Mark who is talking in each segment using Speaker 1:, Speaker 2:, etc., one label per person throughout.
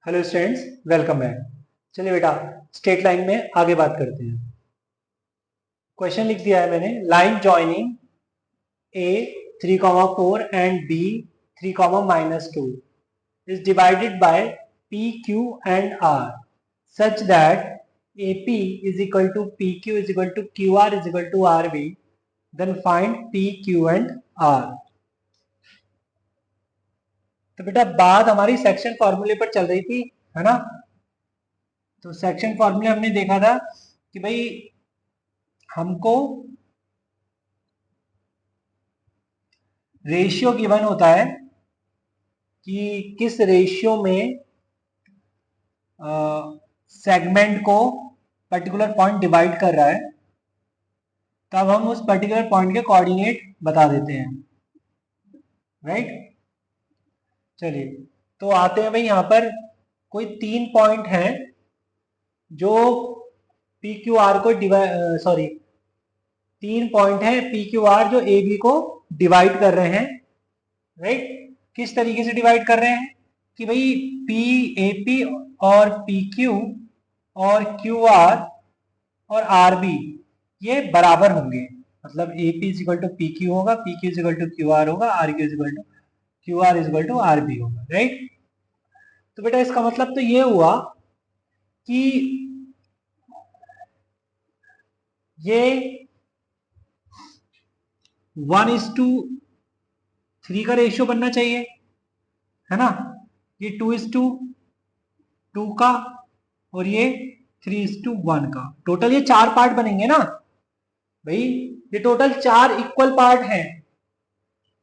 Speaker 1: Hello students, welcome back. चलिए बेटा, straight line में आगे बात करते हैं। क्वेश्चन लिख दिया है मैंने। Line joining A 3,4 and B 3,-2 is divided by P, Q and R such that AP is equal to PQ is equal to QR is equal to RB. Then find P, Q and R. तो बेटा बात हमारी section फॉर्मूले पर चल रही थी, है ना। तो सेक्शन फॉर्मूले हमने देखा था कि भाई हमको रेशियो गिवन होता है कि किस रेशियो में सेगमेंट को पर्टिकुलर पॉइंट डिवाइड कर रहा है, तब हम उस पर्टिकुलर पॉइंट के कोऑर्डिनेट बता देते हैं, राइट। चलिए, तो आते हैं भाई, यहाँ पर कोई 3 पॉइंट हैं जो पी क्यू आर को डिवाइड, सॉरी, 3 पॉइंट है पी क्यू आर जो ए बी को डिवाइड कर रहे हैं, राइट। किस तरीके से डिवाइड कर रहे हैं कि भाई पी ए पी और पी क्यू और क्यू आर और आर बी ये बराबर होंगे। मतलब A P is equal to P Q होगा, P Q is equal to Q R होगा, R Q is equal to Q R is equal to R B होगा, right. तो बेटा इसका मतलब तो ये हुआ कि ये 1:3 का रेशियो बनना चाहिए, है ना। ये 2:2 का और ये 3:1 का, टोटल ये 4 पार्ट बनेंगे ना भाई। ये टोटल 4 इक्वल पार्ट हैं,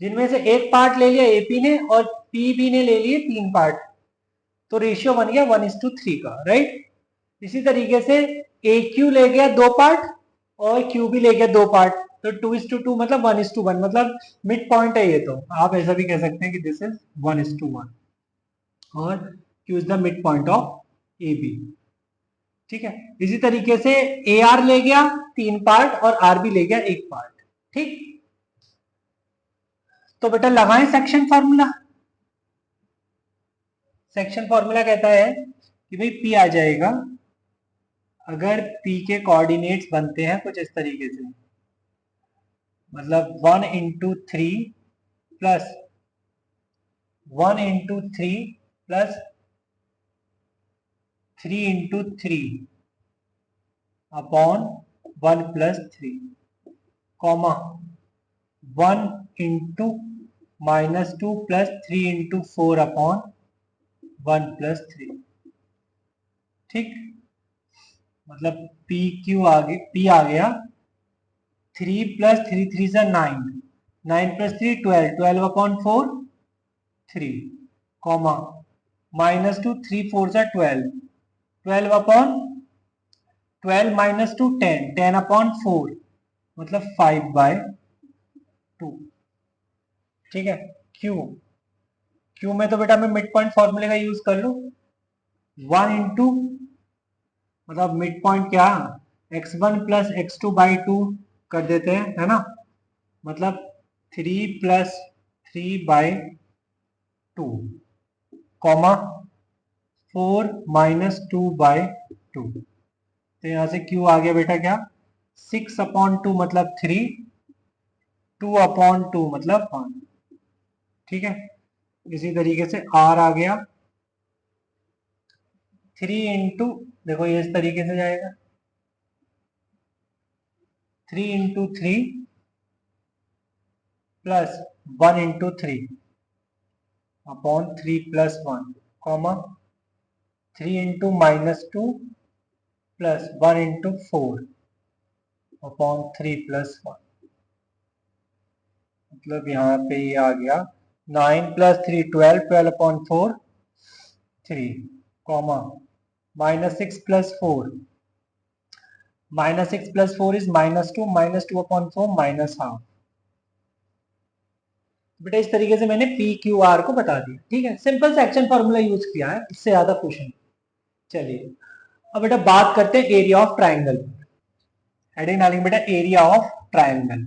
Speaker 1: जिनमें से एक पार्ट ले लिया एपी ने और पीबी ने ले लिए 3 पार्ट, तो रेशियो बन गया 1:3 का, राइट। इसी तरीके से ए क्यू ले गया 2 पार्ट और क्यू भी ले गया 2 पार्ट, तो 2:2 मतलब 1:1, मतलब मिड पॉइंट है ये। तो आप ऐसा भी कह सकते हैं कि दिस इज 1:1 और Q is the mid point of A B, ठीक है। इसी तरीके से ए आर ले गया 3 पार्ट और आर बी ले गया 1 पार्ट, ठीक। तो बेटा लगाएं सेक्शन फॉर्मूला। सेक्शन फॉर्मूला कहता है कि भाई पी आ जाएगा अगर पी के कोऑर्डिनेट्स बनते हैं कुछ इस तरीके से, मतलब 1:3 plus 1:3 plus 3:3 upon 1+3, comma 1:-2 plus 3:4 upon 1+3, ठीक। मतलब पी क्यू आगे पी आ गया 3 प्लस 3 से 9, 9 प्लस 3 12, 12 अपॉन 4 3, कॉमा -2 3 4 से 12, 12 अपॉन 12 -2 10, 10 अपॉन 4 मतलब 5/2, ठीक है। क्यू क्यू में तो बेटा मैं मिड पॉइंट फॉर्मूले का यूज कर लू, 1 मतलब मिड पॉइंट क्या, x1 प्लस x2/2 कर देते हैं, है ना। मतलब 3 प्लस 3/2, कॉमा 4 -2/2। तो यहां से q आ गया बेटा क्या, 6/2 मतलब 3, 2/2 मतलब 1, ठीक है। इसी तरीके से r आ गया 3 इंटू, देखो ये इस तरीके से जाएगा 3 × 3 plus 1 × 3 upon 3+1, comma 3 × -2 plus 1 × 4 upon 3+1, मतलब यहाँ पे ये आ गया 9 + 3 12, 12 अपॉन 4 3, कॉमा -6 + 4, -6 + 4 इज -2, -2 अपॉन 4 -1/2। बेटा इस तरीके से मैंने पी क्यू आर को बता दिया, ठीक है। सिंपल सेक्शन फॉर्मूला यूज किया है, इससे ज्यादा क्वेश्चन। चलिए अब बेटा बात करते हैं एरिया ऑफ ट्राइंगल। हेडिंग डालेंगे बेटा एरिया ऑफ ट्राइंगल।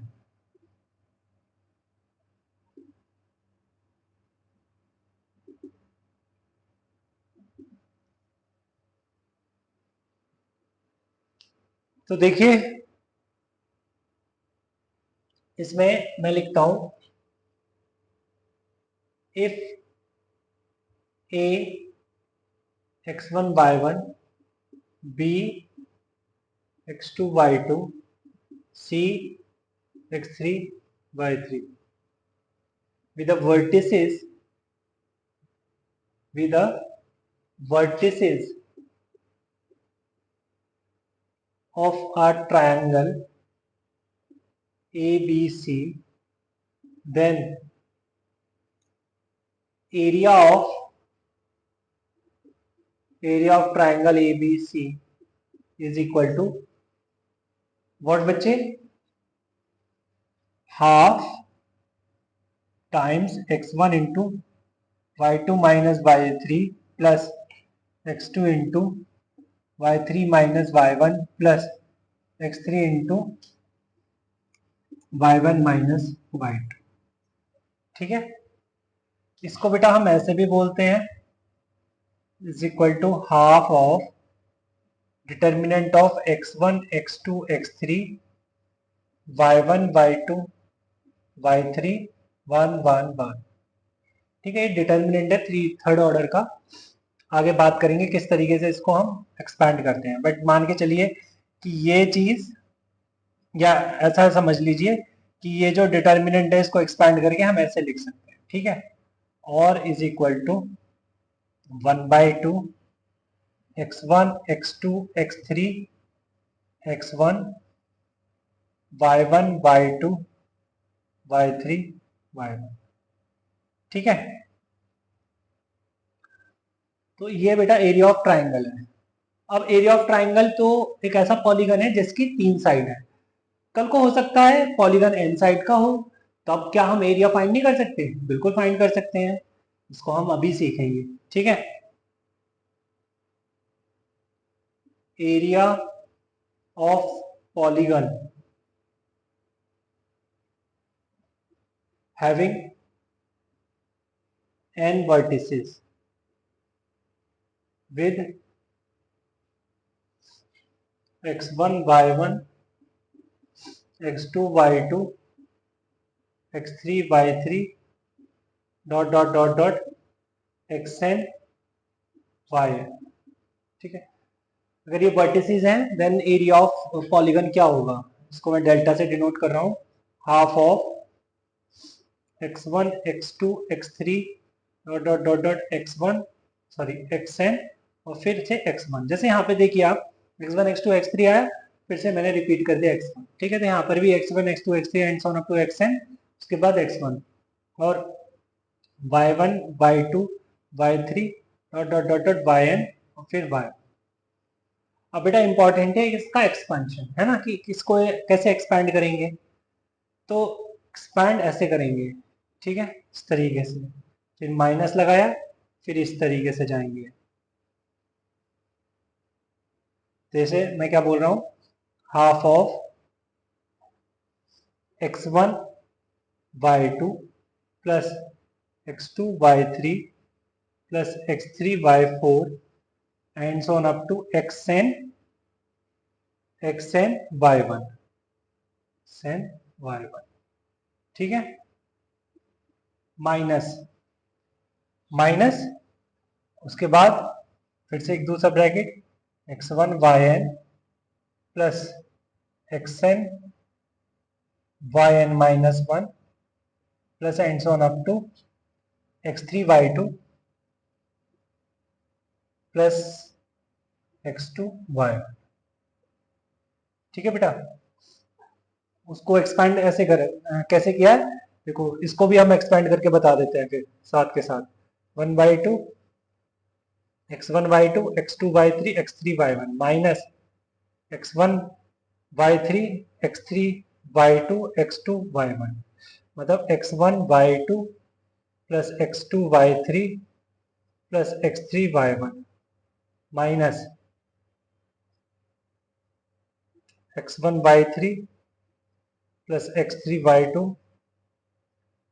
Speaker 1: तो देखिए इसमें मैं लिखता हूं if a x1 y1 b x2 y2 c x3 y3 with the vertices of a triangle ABC, then area of triangle ABC is equal to what बच्चे, half times x1 into y2 minus y3 plus x2 into y3 minus y1 plus x3 into y1 minus y2। ठीक है, इसको बेटा हम ऐसे भी बोलते हैं is equal to half of determinant of x1 x2 x3 y1 y2 y3 1 1 1। ठीक है, ये डिटर्मिनेंट है थर्ड ऑर्डर का। आगे बात करेंगे किस तरीके से इसको हम एक्सपैंड करते हैं, बट मान के चलिए कि ये चीज, या ऐसा समझ लीजिए कि ये जो डिटर्मिनेंट है इसको एक्सपैंड करके हम ऐसे लिख सकते हैं। ठीक है, और is equal to 1/2 x1 x2 x3 x1 y1 y2 y3 y1। ठीक है, तो ये बेटा एरिया ऑफ ट्राइंगल है। अब एरिया ऑफ ट्राइंगल तो एक ऐसा पॉलीगन है जिसकी 3 साइड है। कल को हो सकता है पॉलीगन एन साइड का हो, तो अब क्या हम एरिया फाइंड नहीं कर सकते? बिल्कुल फाइंड कर सकते हैं, इसको हम अभी सीखेंगे। ठीक है, area of polygon having n vertices with x1 y1 x2 y2 x3 y3 dot dot dot dot xn y। ठीक है, अगर ये वर्टिसेस हैं देन एरिया ऑफ पॉलीगन क्या होगा, इसको मैं डेल्टा से डिनोट कर रहा हूँ, half of x1 x2 x3 dot dot dot dot x1 sorry xn और फिर से x1। जैसे यहाँ पे देखिए आप x1 x2 x3 आया, फिर से मैंने रिपीट कर दिया x1। ठीक है, तो यहाँ पर भी x1 x2 x3 and so on up to xn, उसके बाद x1 और y1 y2 y3 dot dot dot dot yn और फिर y। अब बेटा इंपॉर्टेंट है इसका एक्सपेंशन, है ना, कि इसको कैसे एक्सपैंड करेंगे। तो एक्सपैंड ऐसे करेंगे, ठीक है, इस तरीके से, फिर माइनस लगाया, फिर इस तरीके से जाएंगे। जैसे मैं क्या बोल रहा हूं, half of x1 y2 plus x2 y3 plus x3 y4 and so on up to xn y1 xn y1। ठीक है, माइनस माइनस, उसके बाद फिर से एक दूसरा bracket x1 yn plus xn yn minus 1 plus and so on up to x3 y2 plus x2 y1। ठीक है बेटा, उसको एक्सपैंड ऐसे कर कैसे किया है देखो, इसको भी हम एक्सपैंड करके बता देते हैं फिर साथ के साथ। 1/2 x1 y2 x2 y3 x3 y1 minus x1 y3 x3 y2 x2 y1, मतलब x1 y2 plus x2 y3 plus x3 y1 minus x1 y3 plus x3 y2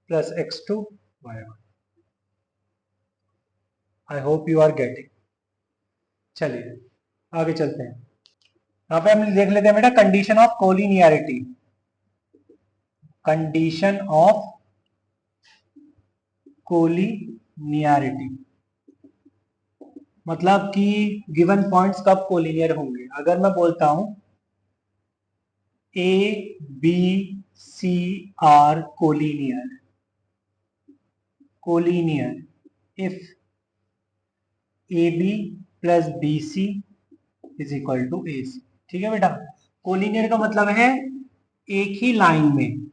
Speaker 1: plus x2 y1। I hope you are getting. चलिए आगे चलते हैं। यहाँ पे हम देख लेते हैं बेटा condition of collinearity. Condition of collinearity मतलब कि गिवन पॉइंट्स कब कोलिनियर होंगे। अगर मैं बोलता हूं A B C are collinear, collinear if A B plus B C is equal to A C. ठीक है बेटा, कोलिनियर का मतलब है एक ही लाइन में।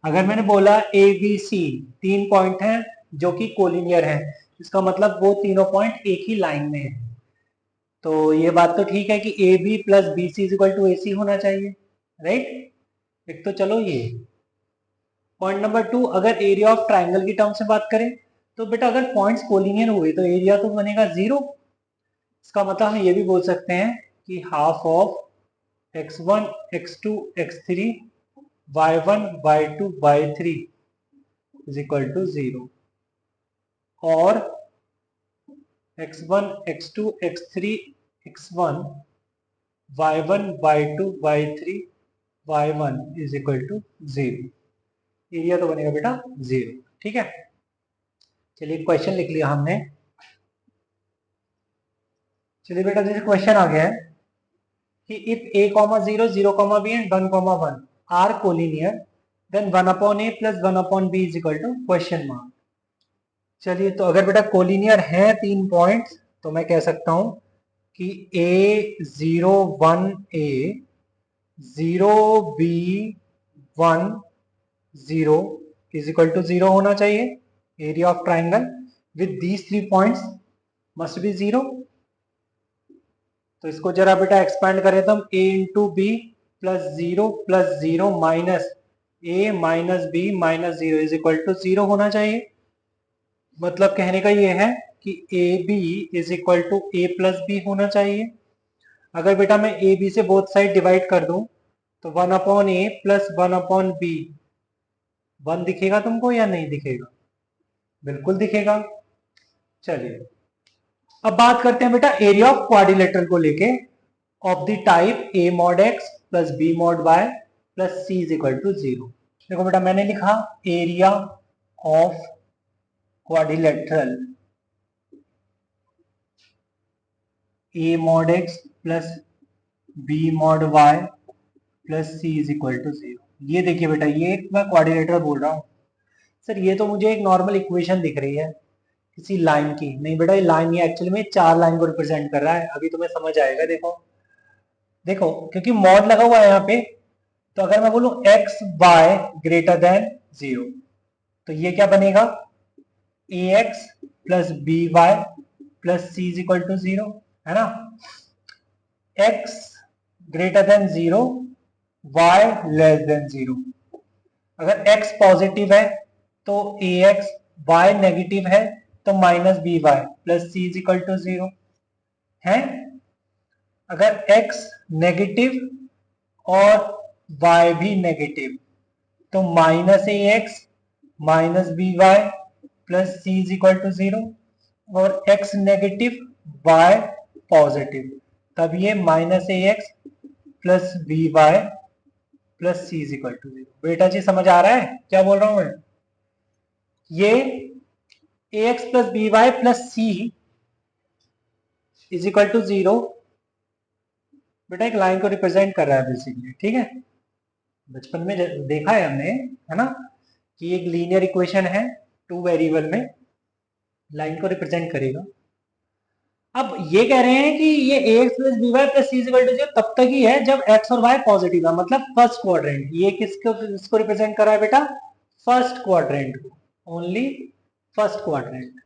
Speaker 1: अगर मैंने बोला ए बी सी तीन पॉइंट हैं जो कि कोलिनियर है, इसका मतलब वो तीनों पॉइंट एक ही लाइन में है। तो ये बात तो ठीक है कि A B plus B C is equal to A C होना चाहिए, राइट। एक तो चलो ये पॉइंट नंबर 2, अगर एरिया ऑफ ट्राइंगल की टर्म से बात करें तो बेटा अगर पॉइंट्स कोलिनियर हुए तो एरिया तो बनेगा 0। इसका मतलब हम ये भी बोल सकते हैं कि half of x1 x2 x3 y1 y2 y3 is equal to 0 और x1 x2 x3 x1 y1 y2 y3 y1 is equal to 0। Area तो बनेगा बेटा 0। ठीक है, चलिए क्वेश्चन लिख लिया हमने। चलिए बेटा जैसे क्वेश्चन आ गया है कि if a, 0, 0, b and 1, 1 are collinear then 1 upon a plus 1 upon b is equal to question mark. चलिए तो अगर बेटा कोलिनियर है तीन पॉइंट्स तो मैं कह सकता हूं कि a 0 1 a 0 b 1 0 is equal to 0 होना चाहिए। Area of triangle with these 3 points must be 0। तो इसको जरा बेटा एक्सपैंड करें तो हम a into B plus zero minus a minus B minus 0 is equal to 0 होना चाहिए। मतलब कहने का ये है कि A B is equal to A plus B होना चाहिए। अगर बेटा मैं ए बी से बोथ साइड डिवाइड कर दूं तो 1 upon A plus 1 upon B 1 दिखेगा तुमको या नहीं दिखेगा? बिल्कुल दिखेगा। चलिए अब बात करते हैं बेटा एरिया ऑफ क्वाड्रिलेटरल को लेके of the type a mod x plus b mod y plus c is equal to 0। देखो बेटा मैंने लिखा area of quadrilateral a mod x plus b mod y plus c is equal to 0। ये देखिए बेटा ये मैं क्वाड्रिलेटरल बोल रहा हूँ। सर ये तो मुझे एक नॉर्मल इक्वेशन दिख रही है किसी लाइन की। नहीं बेटा ये लाइन ये एक्चुअली में 4 लाइन को रिप्रेजेंट कर रहा है। अभी तुम्हें समझ आएगा। देखो देखो क्योंकि मॉड लगा हुआ है यहाँ पे, तो अगर मैं बोलूं x y ग्रेटर देन 0 तो ये क्या बनेगा ax plus B Y plus C is equal to 0 है ना। x greater than 0 y less than 0। अगर x पॉजिटिव है तो ax, y नेगेटिव है तो minus B Y plus C is equal to 0 है। अगर x नेगेटिव और y भी नेगेटिव तो minus A X minus B Y plus C is equal to 0 और x नेगेटिव y पॉजिटिव तब ये minus A X plus B Y plus C is equal to 0। बेटा जी समझ आ रहा है क्या बोल रहा हूं मैं? ये A X plus B Y plus C is equal to 0 बेटा एक लाइन को रिप्रेजेंट कर रहा है बेसिकली। ठीक है, बचपन में देखा है हमने है ना कि एक लीनियर इक्वेशन है 2 वेरिएबल में लाइन को रिप्रेजेंट करेगा। अब ये कह रहे हैं कि ये ax plus B Y plus C equal to 0 तब तक ही है जब x और y पॉजिटिव है, मतलब फर्स्ट क्वाड्रेंट। ये किसको रिप्रेजेंट कर रहा है बेटा? फर्स्ट क्वाड्रेंट को, ओनली फर्स्ट क्वाड्रेंट।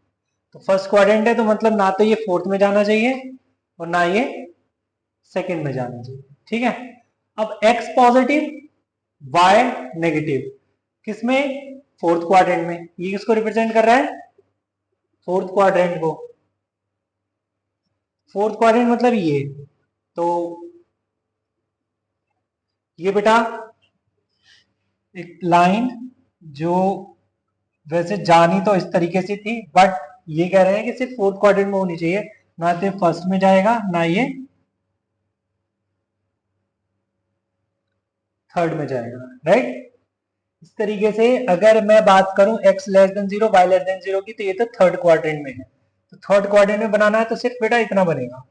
Speaker 1: तो फर्स्ट क्वाड्रेंट है तो मतलब ना तो ये फोर्थ में जाना चाहिए और ना ये सेकंड में जाना चाहिए। ठीक है, अब x पॉजिटिव y नेगेटिव किसमें? फोर्थ क्वाड्रेंट में। ये किसको रिप्रेजेंट कर रहा है? फोर्थ क्वाड्रेंट को। फोर्थ क्वाड्रेंट मतलब ये, तो ये बेटा एक लाइन जो वैसे जानी तो इस तरीके से थी बट ये कह रहे हैं कि सिर्फ फोर्थ क्वाड्रेंट में होनी चाहिए, ना तो फर्स्ट में जाएगा ना ये थर्ड में जाएगा, राइट। इस तरीके से अगर मैं बात करूं x less than 0 y less than 0 की, तो ये तो थर्ड क्वाड्रेंट में है। तो थर्ड क्वाड्रेंट में बनाना है तो सिर्फ बेटा इतना बनेगा,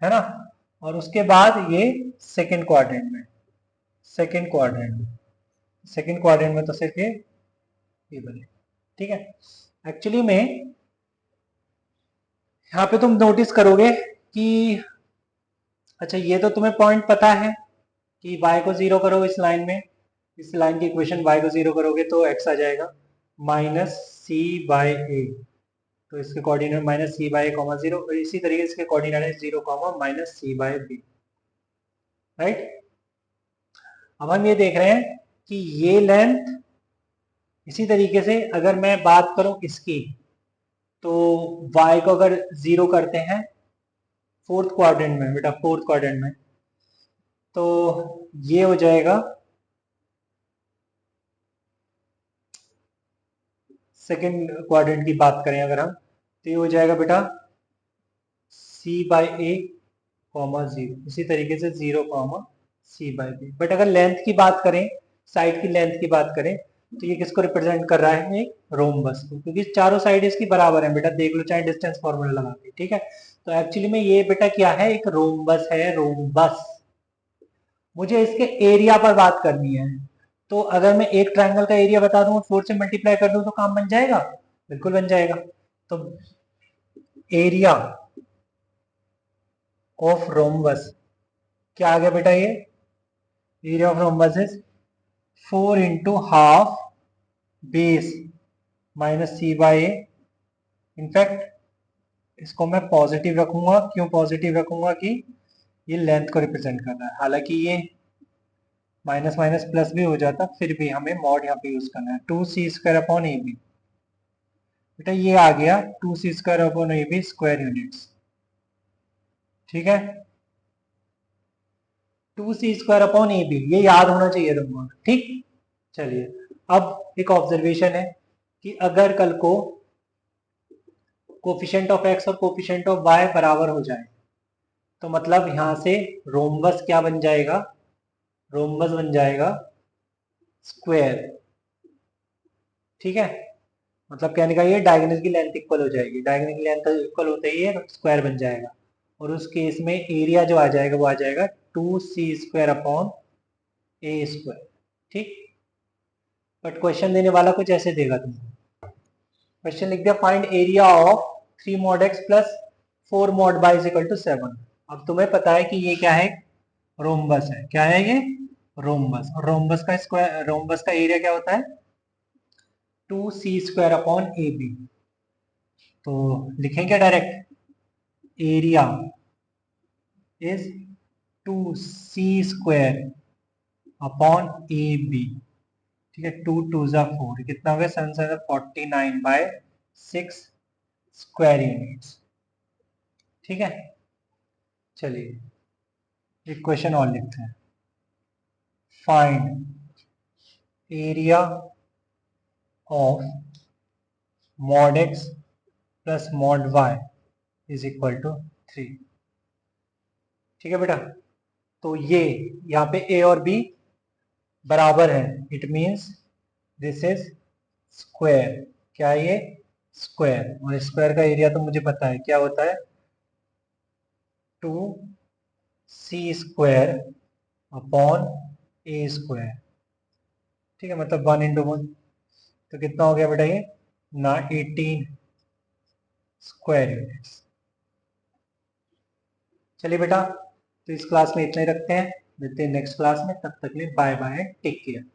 Speaker 1: है ना। और उसके बाद ये सेकंड क्वाड्रेंट में, सेकंड क्वाड्रेंट में, सेकंड क्वाड्रेंट में तो सिर्फ ये बने, ठीक है। एक्चुअली में यहाँ पे तुम नोटिस करोगे कि अच्छा ये तो तुम्हें पॉइंट पता है कि y को 0 करो इस लाइन में, इस लाइन की इक्वेशन y को 0 करोगे तो x आ जाएगा माइनस सी बाई ए। तो इसके coordinate minus C by A comma 0, और इसी तरीके से इसके कोऑर्डिनेट है 0 comma minus C by B, right. अब हम ये देख रहे हैं कि ये लेंथ, इसी तरीके से अगर मैं बात करूं इसकी, तो y को अगर 0 करते हैं फोर्थ क्वाड्रेंट में, बेटा फोर्थ क्वाड्रेंट में, तो ये हो जाएगा सेकेंड क्वाड्रेंट की बात करें अगर हम, तो ये हो जाएगा बेटा c बाई ए कॉमा 0, इसी तरीके से 0 comma C by B. But अगर लेंथ की बात करें, साइड की लेंथ की बात करें, तो ये किसको रिप्रेजेंट कर रहा है, एक रोम्बस को, क्योंकि चारों साइड इसकी बराबर है बेटा, देख लो चाहे डिस्टेंस फॉर्मूला लगा के, ठीक है। तो एक्चुअली में ये बेटा क्या है, एक रोम्बस है, रोम्बस। मुझे इसके एरिया पर बात करनी है, तो अगर मैं एक ट्रायंगल का एरिया बता दूं, 4 से मल्टीप्लाई कर दूं, तो काम बन जाएगा, बिल्कुल बन जाएगा। तो एरिया ऑफ रोम्बस क्या आ गया बेटा, ये area of rhombus is 4 into half base minus C by A. In fact इसको मैं पॉजिटिव रखूंगा, क्यों पॉजिटिव रखूंगा कि ये लेंथ को रिप्रेजेंट कर रहा है, हालांकि ये माइनस माइनस प्लस भी हो जाता, फिर भी हमें मॉड यहाँ पे यूज करना है, 2c² अपॉन ए बी। बेटा ये आ गया 2c² upon A B square units, ठीक है। 2c² अपॉन ए बी, ये याद होना चाहिए तुमको, ठीक। चलिए अब एक ऑब्जर्वेशन है कि अगर कल को कोफिशिएंट ऑफ x और कोफिशिएंट ऑफ y बराबर हो जाए, तो मतलब यहां से रोम्बस क्या बन जाएगा, रोम्बस बन जाएगा स्क्वायर, ठीक है। मतलब कहने का ये डायगोनल की लेंथ इक्वल हो जाएगी, डायगोनल की लेंथ इक्वल होते ही स्क्वायर बन जाएगा, और उस केस में एरिया जो आ जाएगा वो आ जाएगा 2c² अपॉन ए स्क्वायर, ठीक। बट क्वेश्चन देने वाला कुछ ऐसे देगा तुमको, क्वेश्चन लिख दिया find area of 3 mod x plus 4 mod y is equal to 7। अब तुम्हें पता है कि ये क्या है, रोम्बस है, क्या है ये, रोम्बस। और रोम्बस का स्क्वायर, रोम्बस का एरिया क्या होता है, 2c² अपॉन ए बी। तो लिखें क्या direct, area is 2c² upon A B, ठीक है। 2 2 जा 4, कितना हो गया, 7 7 49 बाय 6 स्क्वायर यूनिट्स, ठीक है। चलिए एक क्वेश्चन और लिखते हैं, find area of mod x plus mod y is equal to 3, ठीक है बेटा। तो ये यहाँ पे a और b बराबर है, it means this is square, क्या है ये, स्क्वायर। और स्क्वायर का एरिया तो मुझे पता है क्या होता है, 2c² अपॉन ए स्क्वायर, ठीक है। मतलब 1 इंटू 1, तो कितना हो गया बेटा ये ना, 18 स्क्वायर यूनिट्स। चलिए बेटा, तो इस क्लास में इतना ही रखते हैं, मिलते हैं नेक्स्ट क्लास में, तब तक के लिए बाय बाय, टेक केयर।